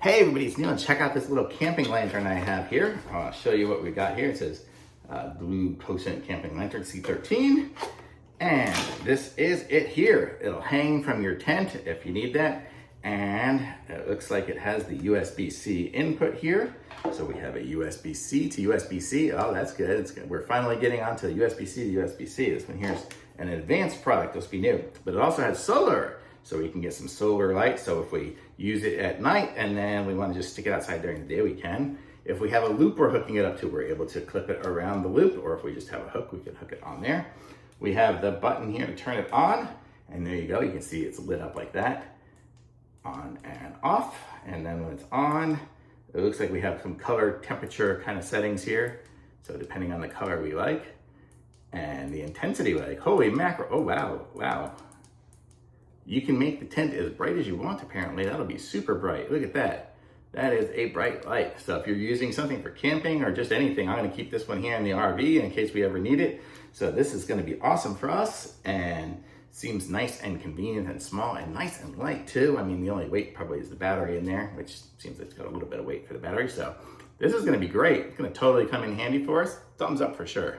Hey everybody, it's Neil. Check out this little camping lantern I have here. I'll show you what we got here. It says Glocusent Camping Lantern C13. And this is it here. It'll hang from your tent if you need that. And it looks like it has the USB-C input here. So we have a USB-C to USB-C. Oh, that's good. It's good. We're finally getting onto USB-C to USB-C. This one here's an advanced product. This will be new. But it also has solar. So we can get some solar light. So if we use it at night and then we want to just stick it outside during the day, we can. If we have a loop we're hooking it up to, we're able to clip it around the loop, or if we just have a hook, we can hook it on there. We have the button here to turn it on, and there you go. You can see it's lit up like that, on and off. And then when it's on, it looks like we have some color temperature kind of settings here. So depending on the color we like, and the intensity we like. Holy mackerel, oh wow, wow. You can make the tent as bright as you want, apparently. That'll be super bright. Look at that. That is a bright light. So if you're using something for camping or just anything, I'm gonna keep this one here in the RV in case we ever need it. So this is gonna be awesome for us, and seems nice and convenient and small and nice and light too. I mean, the only weight probably is the battery in there, which seems like it's got a little bit of weight for the battery. So this is gonna be great. It's gonna totally come in handy for us. Thumbs up for sure.